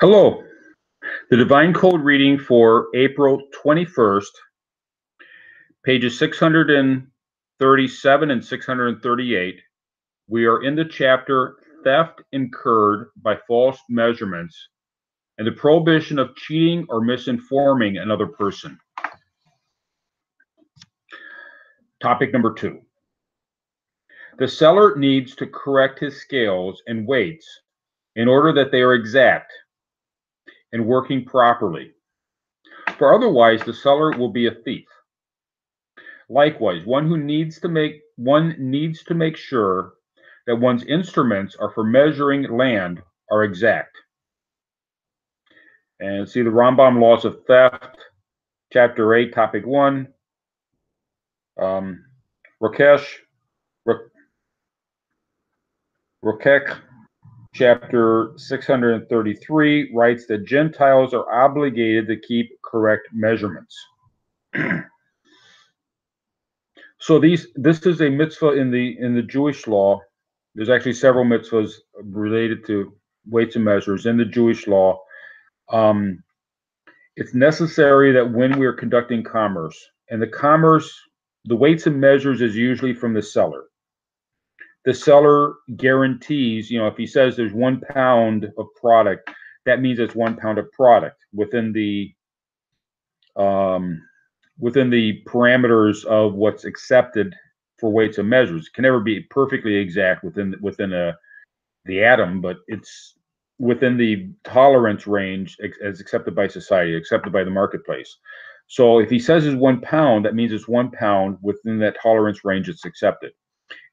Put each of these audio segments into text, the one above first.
Hello. The Divine Code reading for April 21st, pages 637 and 638. We are in the chapter Theft Incurred by False Measurements and the Prohibition of Cheating or Misinforming another person. Topic number 2. The seller needs to correct his scales and weights in order that they are exact and working properly, for otherwise the seller will be a thief. Likewise, one needs to make sure that one's instruments are for measuring land are exact. And see the Rambam Laws of Theft, Chapter 8, Topic 1. Rokek, Chapter 633, writes that Gentiles are obligated to keep correct measurements. So this is a mitzvah in the Jewish law. There's actually several mitzvahs related to weights and measures in the Jewish law. It's necessary that when we are conducting commerce, and the weights and measures is usually from the seller. The seller guarantees, if he says there's 1 pound of product, that means it's 1 pound of product within the parameters of what's accepted for weights and measures. It can never be perfectly exact within the atom, but it's within the tolerance range as accepted by society, accepted by the marketplace. So if he says it's 1 pound, that means it's 1 pound within that tolerance range it's accepted.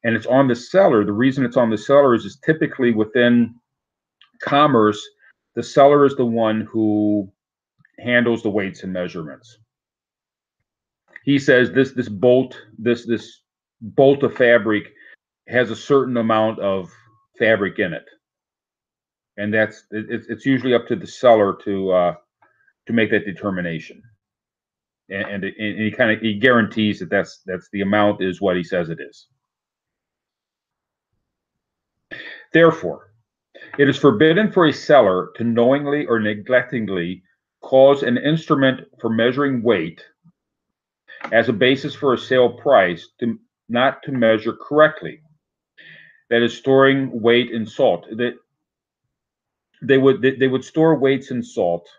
And it's on the seller. The reason it's on the seller is typically within commerce, the seller is the one who handles the weights and measurements. He says this bolt of fabric has a certain amount of fabric in it, and it's usually up to the seller to make that determination. And he guarantees that that's the amount is what he says it is. Therefore, it is forbidden for a seller to knowingly or neglectingly cause an instrument for measuring weight as a basis for a sale price not to measure correctly. That is storing weight in salt. That they would store weights in salt,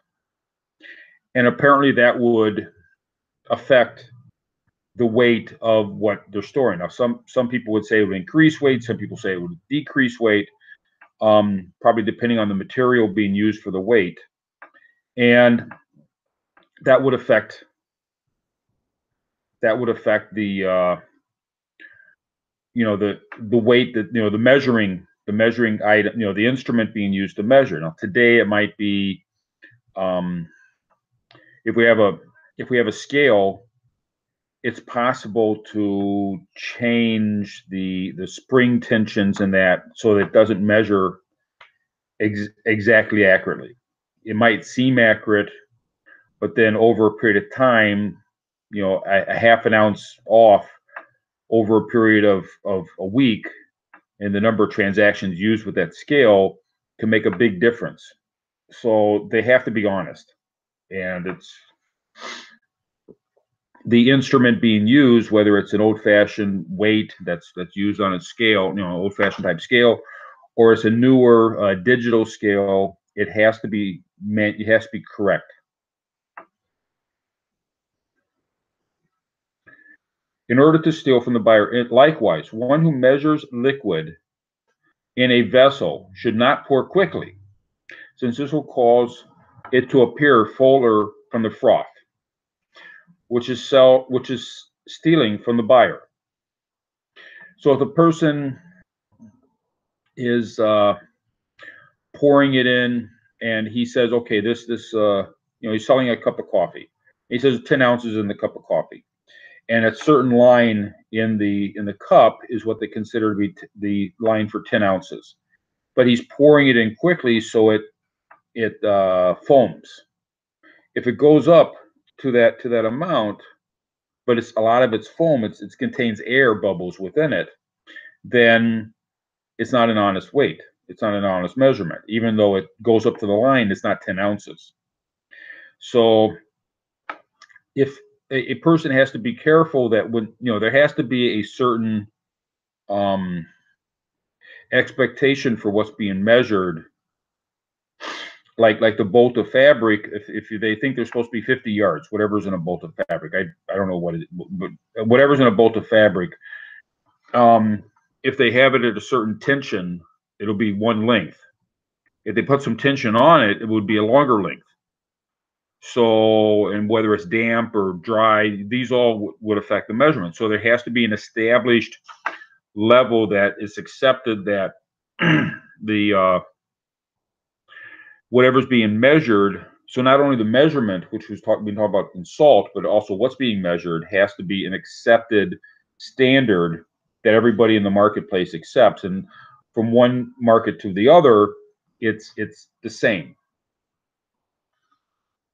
and apparently that would affect the weight of what they're storing. Now, some people would say it would increase weight. Some people say it would decrease weight, probably depending on the material being used for the weight, and that would affect the the weight, that the measuring item, the instrument being used to measure. Now today it might be, if we have a scale, it's possible to change the spring tensions in that so that it doesn't measure exactly accurately. It might seem accurate, but then over a period of time, a half an ounce off over a period of a week and the number of transactions used with that scale can make a big difference. So they have to be honest, and it's the instrument being used, whether it's an old-fashioned weight that's used on a scale, old-fashioned type scale, or it's a newer digital scale. It has to be correct. In order to steal from the buyer. Likewise, one who measures liquid in a vessel should not pour quickly, since this will cause it to appear fuller from the froth, which is stealing from the buyer. So if the person is pouring it in and he says, okay, this he's selling a cup of coffee. He says 10 ounces in the cup of coffee, and a certain line in the cup is what they consider to be the line for 10 ounces. But he's pouring it in quickly, so it foams. If it goes up to that amount, but a lot of it's foam, it contains air bubbles within it, then it's not an honest weight. It's not an honest measurement. Even though it goes up to the line, it's not 10 ounces. So if a person has to be careful that when, there has to be a certain um, expectation for what's being measured, like the bolt of fabric. If they think they're supposed to be 50 yards, whatever's in a bolt of fabric, I don't know what it, but whatever's in a bolt of fabric, if they have it at a certain tension, it'll be one length. If they put some tension on it, it would be a longer length. So, and whether it's damp or dry, these all would affect the measurement. So there has to be an established level that is accepted that the whatever's being measured. So not only the measurement, which was been talked about in salt, but also what's being measured has to be an accepted standard that everybody in the marketplace accepts. And from one market to the other, it's the same.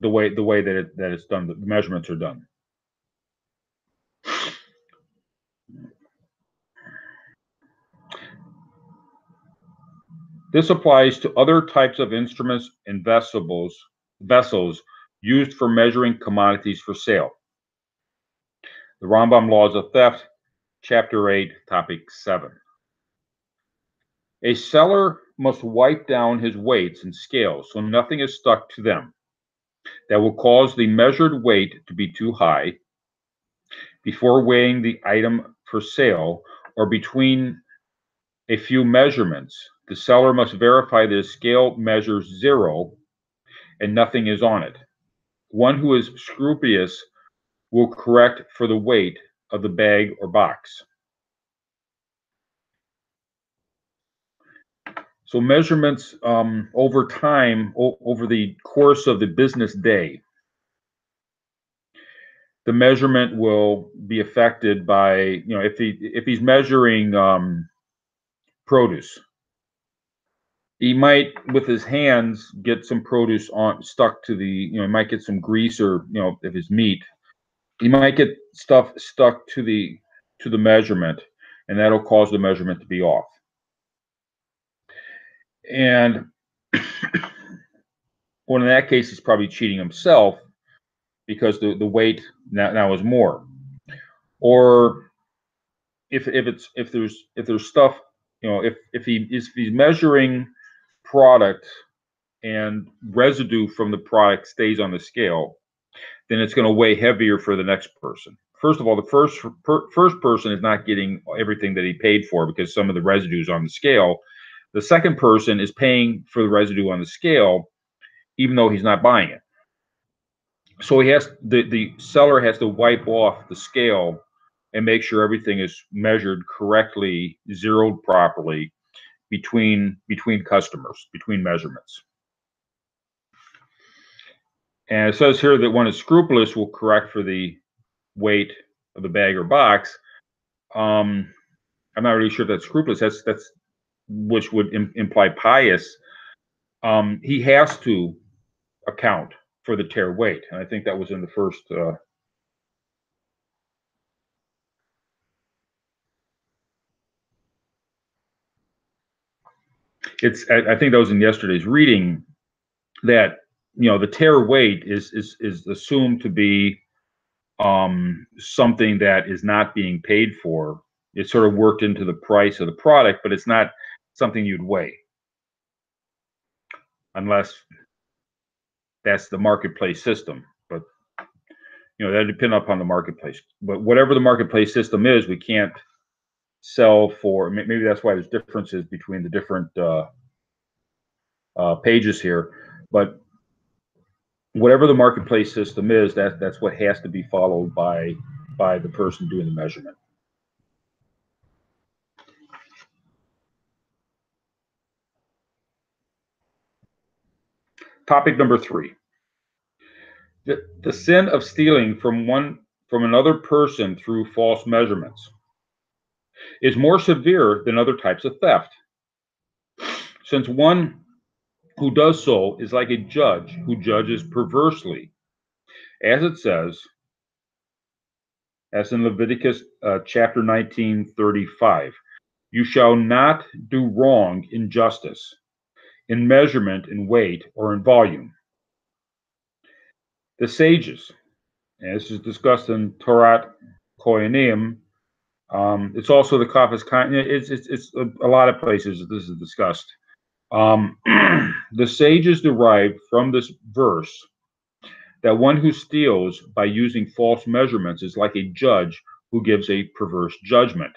The way that it's done, the measurements are done. This applies to other types of instruments and vessels used for measuring commodities for sale. The Rambam Laws of Theft, Chapter 8, Topic 7. A seller must wipe down his weights and scales so nothing is stuck to them that will cause the measured weight to be too high before weighing the item for sale or between a few measurements. The seller must verify the scale measures 0 and nothing is on it. One who is scrupulous will correct for the weight of the bag or box. So measurements over time, over the course of the business day, the measurement will be affected by, if he's measuring produce, he might with his hands get some produce stuck to the, he might get some grease, or if it's meat, he might get stuff stuck to the measurement, and that'll cause the measurement to be off. And well, in that case, he's probably cheating himself because the weight now is more. Or if there's stuff, if he's measuring product and residue from the product stays on the scale, then it's going to weigh heavier for the next person. First of all, the first person is not getting everything that he paid for because some of the residue is on the scale. The second person is paying for the residue on the scale, even though he's not buying it. So the seller has to wipe off the scale and make sure everything is measured correctly, zeroed properly between customers, between measurements. And it says here that one is scrupulous will correct for the weight of the bag or box. I'm not really sure if that's scrupulous. That's which would imply pious. He has to account for the tare weight, and I think that was in the first. I think that was in yesterday's reading that the tare weight is assumed to be something that is not being paid for. It's sort of worked into the price of the product, but it's not something you'd weigh unless that's the marketplace system. But that depends upon the marketplace. But whatever the marketplace system is, we can't sell for. Maybe that's why there's differences between the different pages here. But whatever the marketplace system is, that's what has to be followed by the person doing the measurement. Topic number 3. The sin of stealing from another person through false measurements is more severe than other types of theft, since one who does so is like a judge who judges perversely, as it says, as in Leviticus chapter 19:35. You shall not do wrong in justice, in measurement, in weight, or in volume. The sages, and this is discussed in Torah Kohanim. It's also the Kafas. It's a lot of places this is discussed. The sages derive from this verse that one who steals by using false measurements is like a judge who gives a perverse judgment.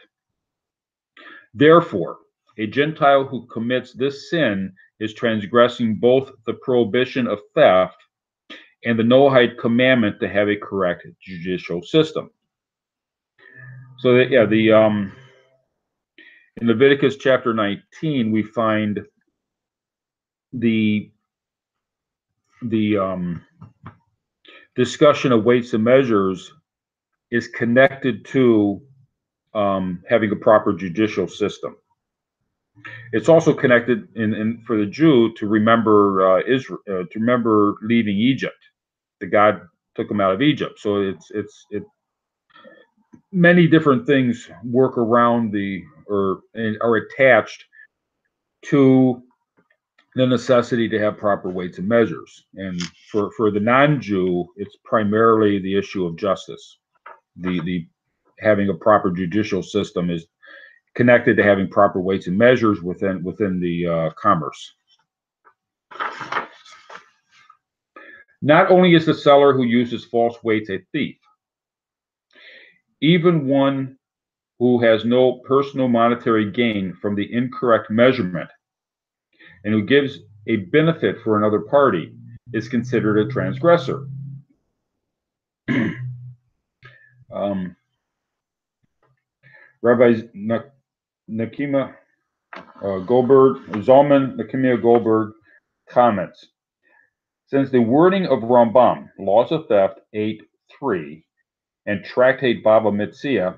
Therefore, a Gentile who commits this sin is transgressing both the prohibition of theft and the Noahide commandment to have a correct judicial system. So that, yeah, in Leviticus chapter 19, we find the discussion of weights and measures is connected to having a proper judicial system. It's also connected for the Jew to remember Israel, to remember leaving Egypt. That God took him out of Egypt. So it many different things work around or are attached to the necessity to have proper weights and measures. And for the non-Jew, it's primarily the issue of justice. The having a proper judicial system is connected to having proper weights and measures within the commerce. Not only is the seller who uses false weights a thief, even one who has no personal monetary gain from the incorrect measurement and who gives a benefit for another party is considered a transgressor. Rabbi Nakima Zalman Nakimia Goldberg comments, since the wording of Rambam, Laws of Theft 8.3, and Tractate Bava Metzia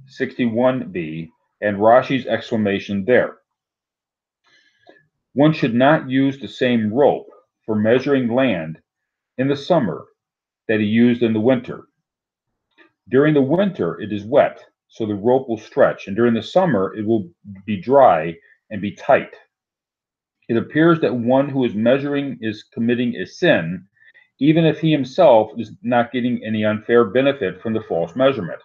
61b, and Rashi's exclamation there, one should not use the same rope for measuring land in the summer that he used in the winter. During the winter, it is wet, so the rope will stretch, and during the summer, it will be dry and be tight. It appears that one who is measuring is committing a sin, even if he himself is not getting any unfair benefit from the false measurement.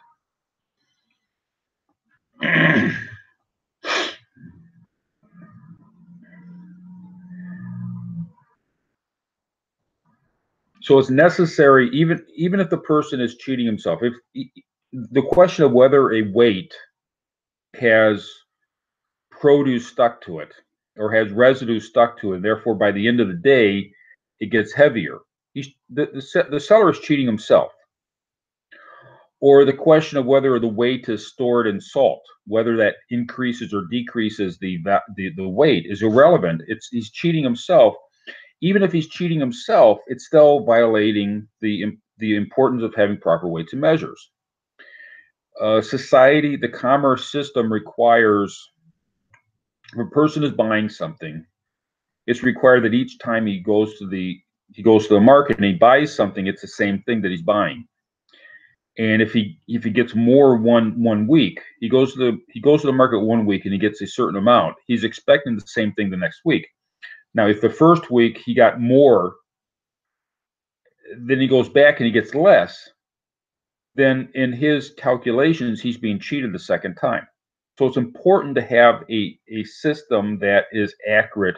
So it's necessary, even if the person is cheating himself. If the question of whether a weight has produce stuck to it or has residue stuck to it, and therefore by the end of the day it gets heavier, the seller is cheating himself. Or the question of whether the weight is stored in salt, whether that increases or decreases the weight is irrelevant. He's cheating himself. Even if he's cheating himself, it's still violating the importance of having proper weights and measures. Society, the commerce system requires, if a person is buying something, it's required that each time he goes to the market and he buys something, it's the same thing that he's buying. And if he gets more one week, he goes to the market 1 week and he gets a certain amount, he's expecting the same thing the next week. Now, if the first week he got more, then he goes back and he gets less, then in his calculations, he's being cheated the second time. So it's important to have a system that is accurate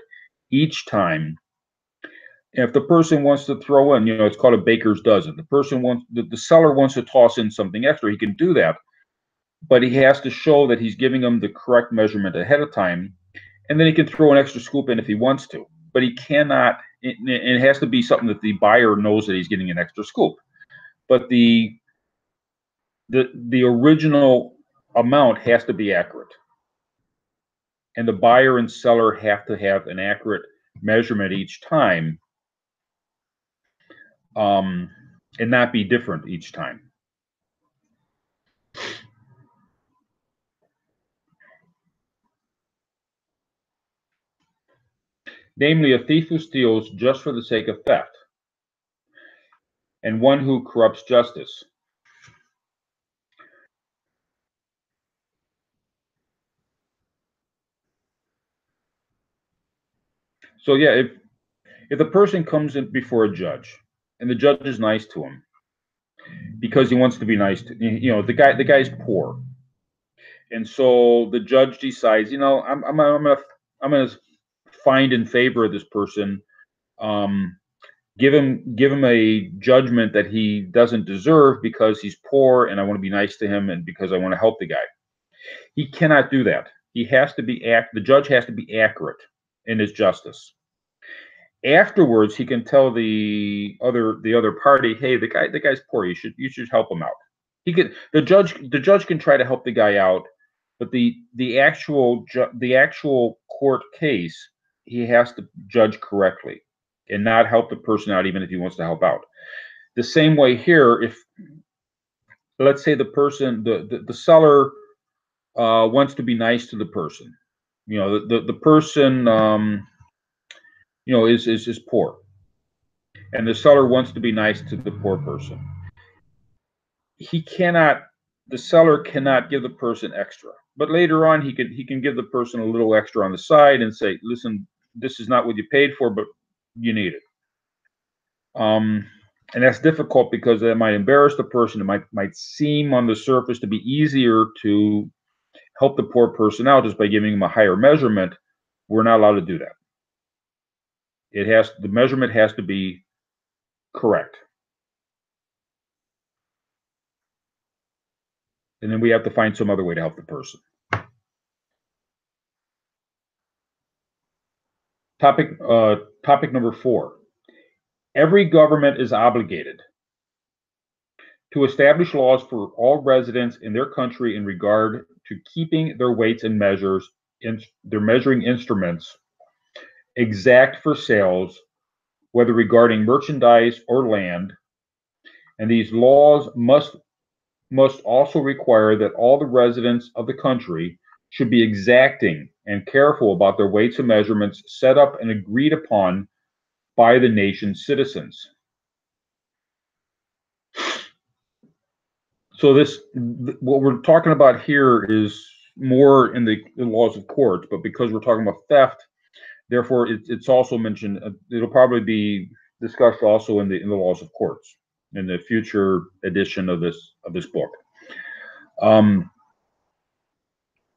each time. If the person wants to throw in, it's called a baker's dozen. The seller wants to toss in something extra, he can do that, but he has to show that he's giving them the correct measurement ahead of time, and then he can throw an extra scoop in if he wants to. But he cannot. It has to be something that the buyer knows that he's getting an extra scoop. But the original amount has to be accurate, and the buyer and seller have to have an accurate measurement each time. And not be different each time. Namely, a thief who steals just for the sake of theft, and one who corrupts justice. So yeah, if the person comes in before a judge and the judge is nice to him because he wants to be nice to, the guy's poor, and so the judge decides, I'm gonna find in favor of this person, um, give him a judgment that he doesn't deserve because he's poor, and I want to be nice to him, and because I want to help the guy. He cannot do that. He has to be the judge has to be accurate in his justice. Afterwards, he can tell the other party, "Hey, the guy's poor. You should help him out." The judge can try to help the guy out, but the actual court case, he has to judge correctly and not help the person out, even if he wants to help out. The same way here, if let's say the seller wants to be nice to the person, the person is poor, and the seller wants to be nice to the poor person. He cannot The seller cannot give the person extra, but later on he can give the person a little extra on the side and say, listen, this is not what you paid for, but you need it. And that's difficult because that might embarrass the person. It might seem on the surface to be easier to help the poor person out just by giving them a higher measurement. We're not allowed to do that. The measurement has to be correct. And then we have to find some other way to help the person. Topic number 4. Every government is obligated to establish laws for all residents in their country in regard to keeping their weights and measures in their measuring instruments exact for sales, whether regarding merchandise or land. And these laws must also require that all the residents of the country should be exacting and careful about their weights and measurements set up and agreed upon by the nation's citizens. So what we're talking about here is more in the laws of courts, but because we're talking about theft, therefore it's also mentioned. It'll probably be discussed also in the laws of courts in the future edition of this book.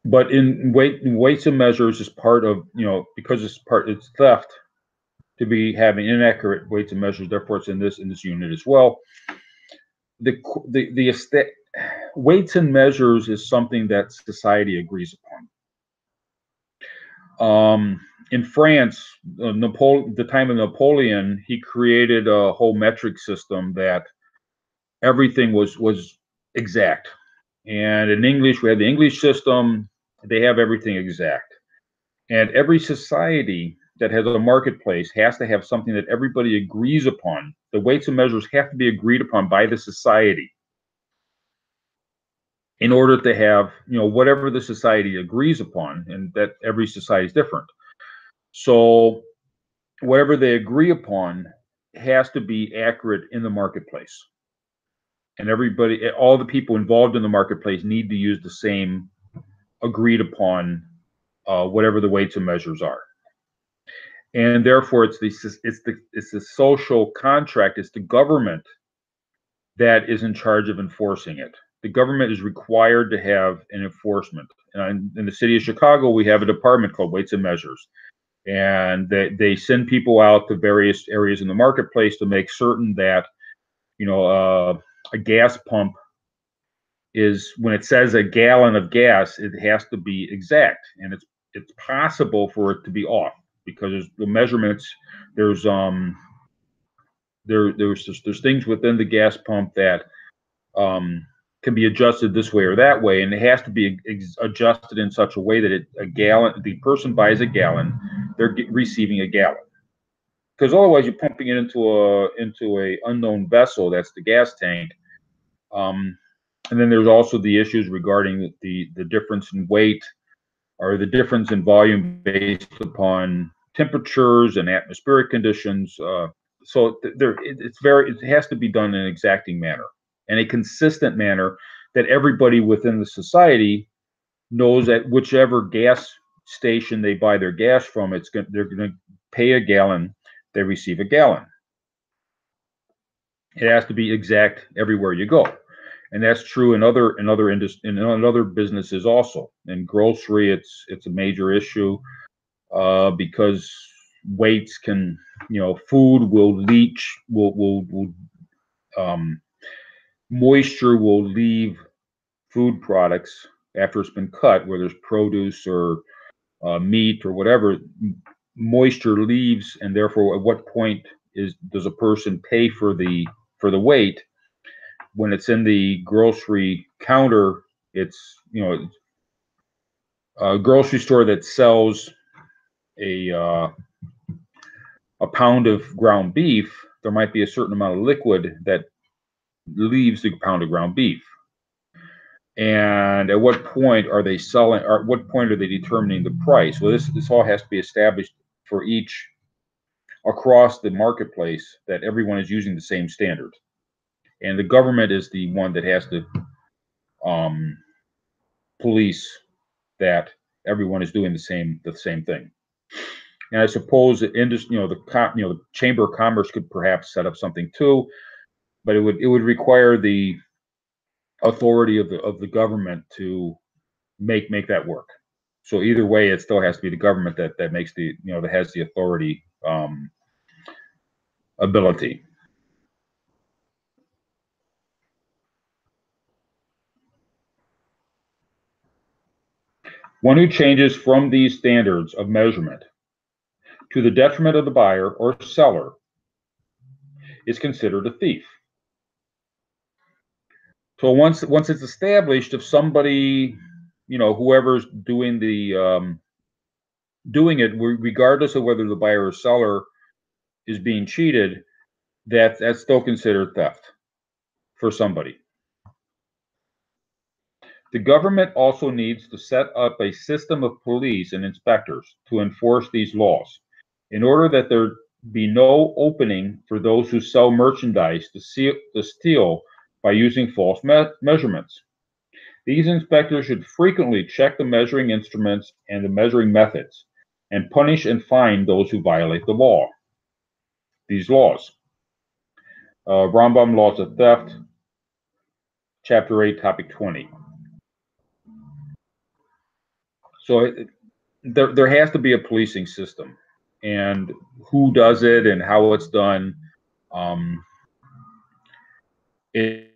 But in weights and measures is part of, because it's theft to be having inaccurate weights and measures. Therefore, it's in this unit as well. The weights and measures is something that society agrees upon. In France, the time of Napoleon, he created a whole metric system that everything was exact. And in English, we have the English system. They have everything exact. And every society that has a marketplace has to have something that everybody agrees upon. The weights and measures have to be agreed upon by the society in order to have, whatever the society agrees upon, and that every society is different. So whatever they agree upon has to be accurate in the marketplace. And all the people involved in the marketplace need to use the same agreed upon, whatever the weights and measures are. And therefore, it's the social contract. It's the government that is in charge of enforcing it. The government is required to have an enforcement. In the city of Chicago, we have a department called Weights and Measures, and they send people out to various areas in the marketplace to make certain that, a gas pump is, when it says a gallon of gas, it has to be exact, and it's possible for it to be off, because the measurements, there's things within the gas pump that can be adjusted this way or that way, and it has to be adjusted in such a way that the person buys a gallon, they're receiving a gallon, because otherwise you're pumping it into a unknown vessel. That's the gas tank. And then there's also the issues regarding the difference in weight, or the difference in volume based upon temperatures and atmospheric conditions. So it has to be done in an exacting manner and a consistent manner, that everybody within the society knows that whichever gas station they buy their gas from, they're going to pay a gallon, they receive a gallon. It has to be exact everywhere you go, and that's true in other businesses also. In grocery, it's a major issue because weights can, food will leach, will moisture will leave food products after it's been cut, whether it's produce or meat or whatever. Moisture leaves, and therefore, at what point does a person pay for the weight? When it's in the grocery counter, it's a grocery store that sells a uh, a pound of ground beef. There might be a certain amount of liquid that leaves the pound of ground beef. And at what point are they selling, or at what point are they determining the price? Well, this all has to be established for each across the marketplace, that everyone is using the same standard. And the government is the one that has to um, police that everyone is doing the same thing. And I suppose the industry, the Chamber of Commerce could perhaps set up something too, but it would require the authority of the government to make that work. So either way, it still has to be the government that makes that has the authority, ability. One who changes from these standards of measurement to the detriment of the buyer or seller is considered a thief. So once it's established, if somebody, whoever's doing it, regardless of whether the buyer or seller is being cheated, that's still considered theft for somebody. The government also needs to set up a system of police and inspectors to enforce these laws, in order that there be no opening for those who sell merchandise to steal by using false measurements. These inspectors should frequently check the measuring instruments and the measuring methods, and punish and fine those who violate these laws. Rambam Laws of Theft, Chapter 8, Topic 20. So there has to be a policing system, and who does it and how it's done. Um, it,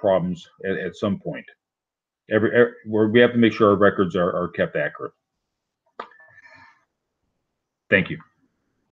problems at some point. Where we have to make sure our records are kept accurate. Thank you.